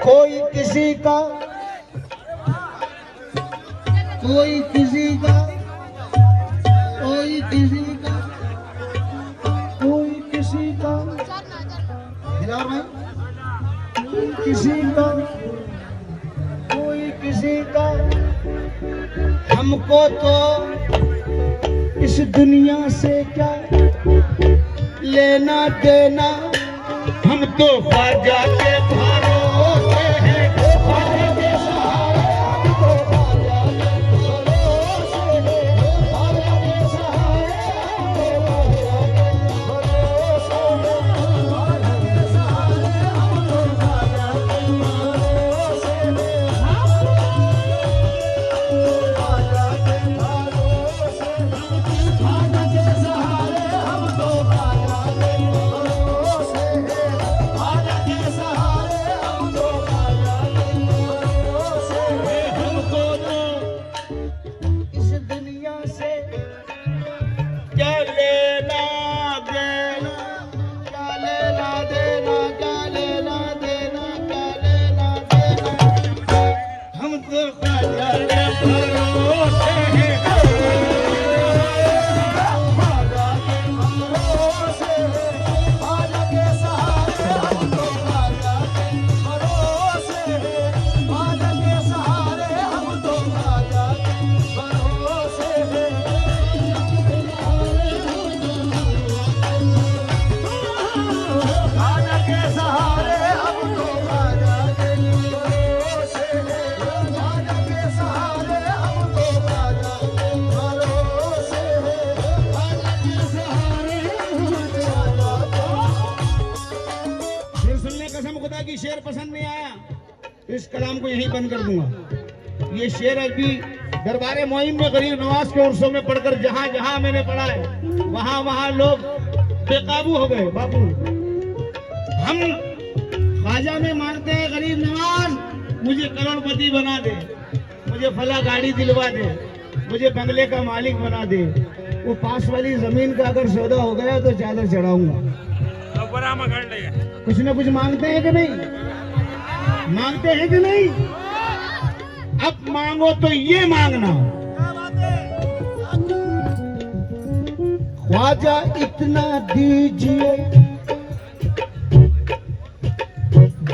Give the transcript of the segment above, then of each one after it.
कोई किसी का, कोई किसी का, कोई किसी का, कोई किसी का, दिलावर भाई, कोई किसी का, कोई किसी का, हमको तो इस दुनिया से क्या लेना देना, हम तो ख्वाजा के भरोसे हैं, ख्वाजा के सहारे हम तो ख्वाजा के भरोसे हैं, ख्वाजा के सहारे हम तो ख्वाजा के भरोसे हैं, ख्वाजा के सहारे हम तो ख्वाजा के भरोसे हैं, ख्वाजा के भरोसे, ख्वाजा के सहारे हम तो ख्वाजा के भरोसे हैं, ख्वाजा के सहारे हम तो ख्वाजा के भरोसे हैं, हमको तो इस दुनिया से क्या लेना देना, क्या लेना देना, क्या लेना देना, क्या लेना देना, हम तो ख्वाजा के भरोसे हैं, ख्वाजा के भरोसे हैं, ख्वाजा के सहारे हम तो ख्वाजा के भरोसे हैं, ख्वाजा के सहारे हम तो ख्वाजा के भरोसे हैं, ख्वाजा के सहारे हम तो ख्वाजा के भरोसे हैं, ख्वाजा के सहारे हम तो ख्वाजा के भरोसे हैं, ख्वाजा के सहारे हम तो ख्वाजा के। फिर सुन ले कसम खुदा की, शेर पसंद नहीं आया इस कलाम को यहीं बंद कर दूंगा। ये शेर अभी दरबारे मोइन में गरीब नवाज के उर्सों में पढ़कर जहां जहां मैंने पढ़ा है वहां वहां लोग बेकाबू हो गए। बाबू हम ख्वाजा में मानते हैं गरीब नवाज मुझे करोड़पति बना दे, मुझे फला गाड़ी दिलवा दे, मुझे बंगले का मालिक बना दे, वो पास वाली जमीन का अगर सौदा हो गया तो चादर चढ़ाऊंगा। कुछ ना कुछ मांगते हैं कि नहीं, मांगते हैं कि नहीं? अब मांगो तो ये मांगना, ख्वाजा इतना दीजिए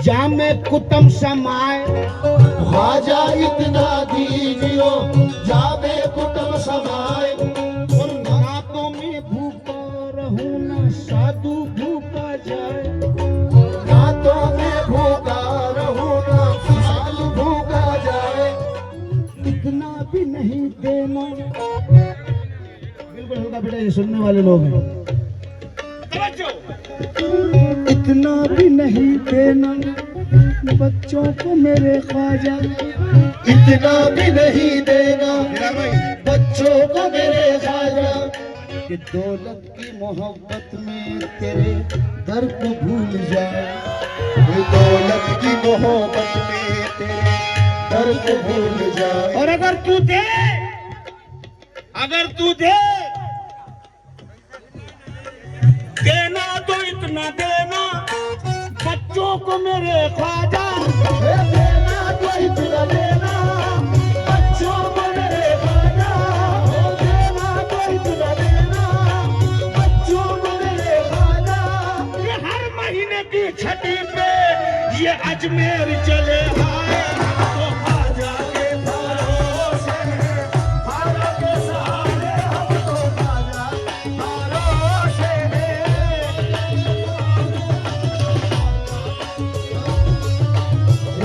जामे कुतम समाए, ख्वाजा इतना दीजिए जामे कुतम समाए, और रातों में भूखा रहूं ना साधु भूखा जाए, रातों में भूखा रहूं ना साधु भूखा जाए, इतना भी नहीं देना। बिल्कुल हल्का बेटा, ये सुनने वाले लोग हैं, इतना भी नहीं देना बच्चों को मेरे ख्वाजा, इतना भी नहीं देना बच्चों को मेरे ख्वाजा, कि दौलत की मोहब्बत में तेरे दर को भूल जाए, कि दौलत की मोहब्बत में तेरे दर को भूल जाए। और अगर तू दे देना तो इतना देना बच्चों को मेरे ख्वाजा, देना तो इतना देना बच्चों को मेरे ख्वाजा, देना तो इतना देना बच्चों को मेरे ख्वाजा, ये हर महीने की छठी पे ये अजमेर चले आए, तो ख्वाजा के भरोसे हैं, ख्वाजा के सहारे हम तो ख्वाजा के भरोसे हैं,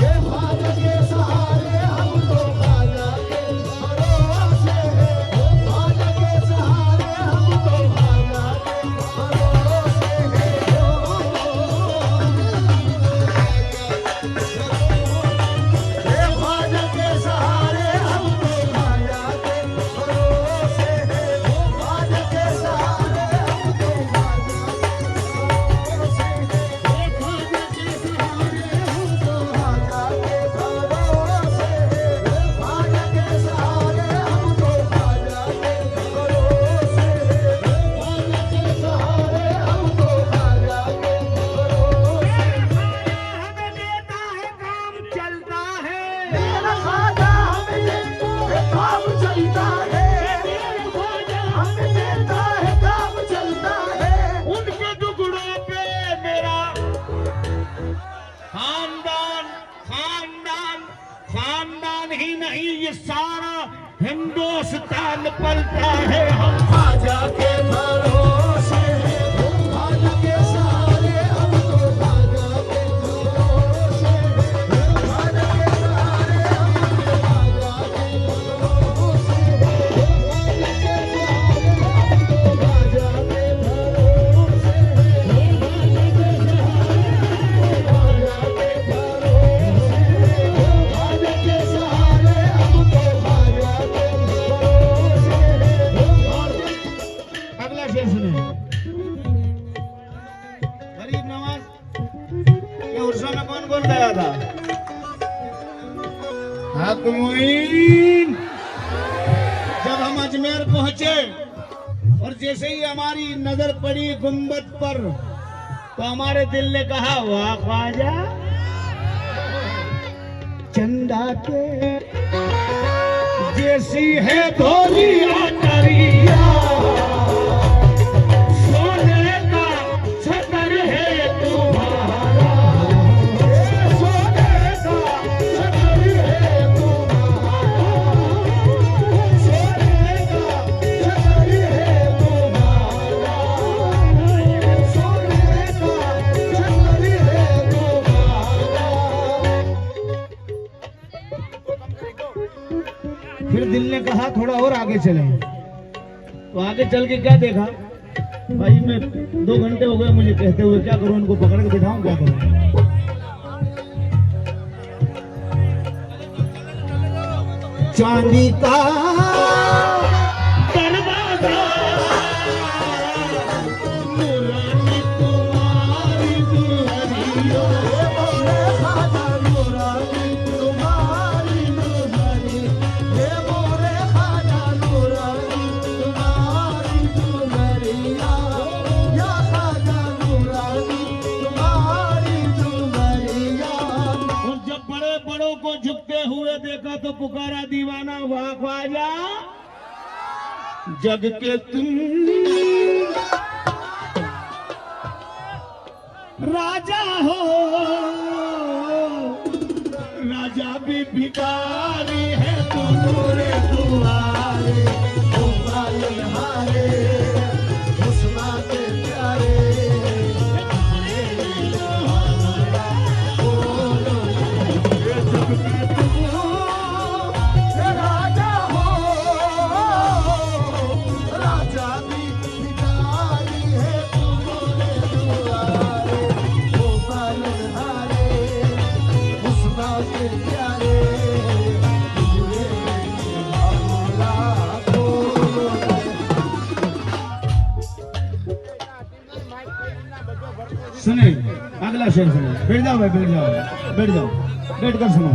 ये ख्वाजा के सहारे हम तो ख्वाजा के भरोसे हैं, ख्वाजा के सहारे हम तो ख्वाजा के भरोसे हैं, ये ख्वाजा खानदान खानदान खानदान ही नहीं, ये सारा हिंदुस्तान पलता है हम ख्वाजा के भरोसे, ख्वाजा के सहारे हम तो ख्वाजा के भरोसे, ख्वाजा के सहारे हम तो ख्वाजा के भरोसे, ख्वाजा के सहारे हम तो ख्वाजा के भरोसे, ख्वाजा के सहारे हम तो ख्वाजा के भरोसे। अगला शेर सुने। गरीब नवाज ये उर्सा में कौन कौन गया था? हक मुईन। जब हम अजमेर पहुंचे और जैसे ही हमारी नजर पड़ी गुंबद पर, तो हमारे दिल ने कहा वाह ख्वाजा, चंदा के जैसी है भोली आटरिया, सोने का छतर है तुम्हारा, सोने का छतर है तुम्हारा, सोने का छतर है तुम्हारा, सोने का छतर है तुम्हारा। फिर दिल ने कहा थोड़ा और आगे चलें। तो आगे चल के क्या देखा भाई, मैं 2 घंटे हो गए मुझे कहते हुए, क्या करूं, इनको पकड़ के बिठाऊं, क्या करूं। चांदी का दरवाजा, नूरानी तुम्हारी दुल्हनिया, मोरे ख्वाजा नूरानी तुम्हारी दुल्हनी, हे मोरे ख्वाजा नूरानी तुम्हारी दुल्हनिया, या ख्वाजा नूरानी तुम्हारी दुल्हनिया। और जब बड़े बड़ों को झुकते हुए देखा तो पुकारा दीवाना वाह ख्वाजा, जग के तुम राजा हो, राजा भी भिखारी है तुम्हारे दुआरे, ओ पालनहारे हुस्ना के प्यारे, राजा हो, राजा भी भिखारी है तुम्हारे दुआरे, ओ पालनहारे हुस्ना के प्यारे, सुने अगला शेर सुनो। बैठ जाओ भाई, बैठ जाओ, बैठ जाओ, बैठ कर सुनो।